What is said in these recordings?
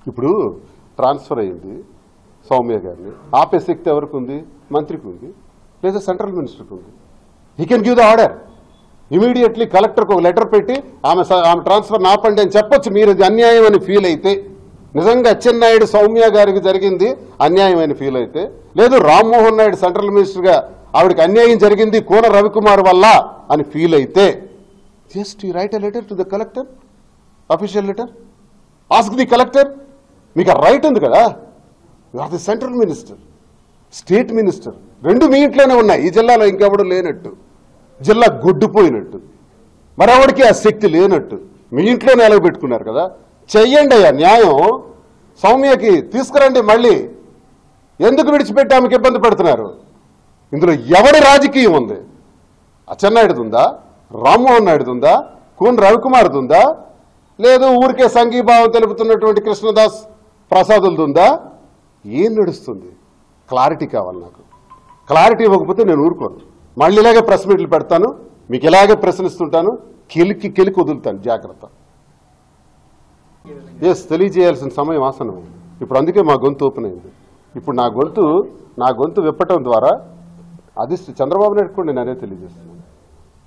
ఇప్పుడు ట్రాన్స్ఫర్ అయింది సౌమ్య గారిని ఆపే శక్తి ఎవరికి ఉంది? మంత్రికి ఉంది, లేదా సెంట్రల్ మినిస్టర్కి ఉంది. He can give the order immediately. కలెక్టర్కి ఒక లెటర్ పెట్టి ఆమె ట్రాన్స్ఫర్ ఆపండి అని చెప్పొచ్చు. మీరు అన్యాయం అని ఫీల్ అయితే, నిజంగా అచ్చెన్నాయుడు సౌమ్య గారికి జరిగింది అన్యాయం అని ఫీల్ అయితే, లేదు రామ్మోహన్ నాయుడు సెంట్రల్ మినిస్టర్గా ఆవిడకి అన్యాయం జరిగింది కోన రవికుమార్ వల్ల అని ఫీల్ అయితే, just you write a letter to the collector, official letter, ask the collector. మీకు ఆ రైట్ ఉంది కదా. You are the central minister, state minister, రెండు మీ ఇంట్లోనే ఉన్నాయి. ఈ జిల్లాలో ఇంకెవడు లేనట్టు, జిల్లా గొడ్డుపోయినట్టు, మరెవడికి ఆ శక్తి లేనట్టు మీ ఇంట్లోనే ఎలగబెట్టుకున్నారు కదా. చెయ్యండి అయ్యా న్యాయం. సౌమ్యకి తీసుకురండి. మళ్ళీ ఎందుకు విడిచిపెట్టి ఆమెకి ఇబ్బంది పెడుతున్నారు? ఇందులో ఎవడి రాజకీయం ఉంది? అచ్చెన్నాయుడుది ఉందా, రామ్మోహన్ నాయుడుది ఉందా, కోన రవికుమార్ది ఉందా, లేదు ఊరికే సంఘీభావం తెలుపుతున్నటువంటి కృష్ణదాస్ ప్రసాదులది ఉందా? ఏం నడుస్తుంది? క్లారిటీ కావాలి నాకు. క్లారిటీ ఇవ్వకపోతే నేను ఊరుకోను. మళ్ళీ ఇలాగే ప్రెస్ మీట్లు పెడతాను, మీకు ఇలాగే ప్రశ్నిస్తుంటాను, కెలికి వదులుతాను. జాగ్రత్త. తెలియజేయాల్సిన సమయం ఆసనమైంది. ఇప్పుడు అందుకే మా గొంతు ఓపెన్ అయింది. ఇప్పుడు నా గొంతు విప్పటం ద్వారా అది చంద్రబాబు నాయుడు కూడా నేను అదే తెలియజేస్తున్నాను.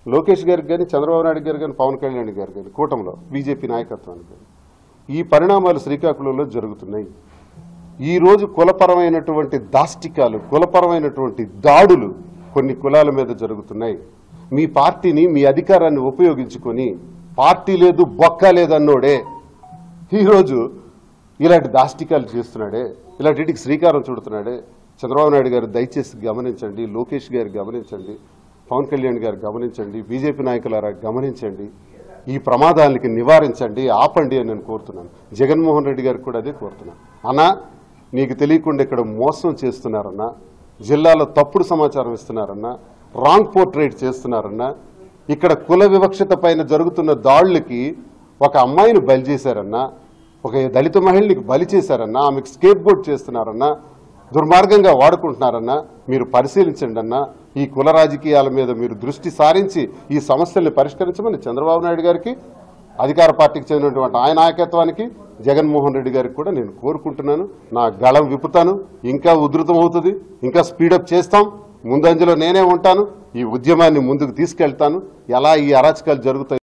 లోకేష్ గారికి కానీ, చంద్రబాబు నాయుడు గారు కానీ, పవన్ కళ్యాణ్ గారు కానీ, కూటమిలో బీజేపీ నాయకత్వానికి కానీ ఈ పరిణామాలు శ్రీకాకుళంలో జరుగుతున్నాయి. ఈరోజు కులపరమైనటువంటి దాష్టికాలు, కులపరమైనటువంటి దాడులు కొన్ని కులాల మీద జరుగుతున్నాయి. మీ పార్టీని, మీ అధికారాన్ని ఉపయోగించుకొని పార్టీ లేదు బొక్క లేదన్నోడే ఈరోజు ఇలాంటి దాష్టికాలు చేస్తున్నాడే, ఇలాంటికి శ్రీకారం చుడుతున్నాడే. చంద్రబాబు నాయుడు గారు దయచేసి గమనించండి, లోకేష్ గారు గమనించండి, పవన్ కళ్యాణ్ గారు గమనించండి, బీజేపీ నాయకులారా గమనించండి. ఈ ప్రమాదాలకి నివారించండి, ఆపండి అని నేను కోరుతున్నాను. జగన్మోహన్ రెడ్డి గారికి కూడా అదే కోరుతున్నాను. అన్నా, నీకు తెలియకుండా ఇక్కడ మోసం చేస్తున్నారన్నా, జిల్లాలో తప్పుడు సమాచారం ఇస్తున్నారన్నా, రాంగ్ పోర్ట్రేట్ చేస్తున్నారన్నా, ఇక్కడ కుల వివక్షత పైన జరుగుతున్న దాడులకి ఒక అమ్మాయిని బలి చేశారన్నా, ఒక దళిత మహిళకి బలి చేశారన్నా, ఆమెకు స్కేప్ గోట్ చేస్తున్నారన్నా, దుర్మార్గంగా వాడుకుంటున్నారన్నా మీరు పరిశీలించండి అన్నా. ఈ కుల రాజకీయాల మీద మీరు దృష్టి సారించి ఈ సమస్యల్ని పరిష్కరించమని చంద్రబాబు నాయుడు గారికి, అధికార పార్టీకి చెందినటువంటి ఆయన నాయకత్వానికి, జగన్మోహన్ రెడ్డి గారికి కూడా నేను కోరుకుంటున్నాను. నా గళం విప్పుతాను. ఇంకా ఉధృతం అవుతుంది, ఇంకా స్పీడప్ చేస్తాం. ముందంజలో నేనే ఉంటాను. ఈ ఉద్యమాన్ని ముందుకు తీసుకెళ్తాను. ఎలా ఈ అరాచకాలు జరుగుతాయి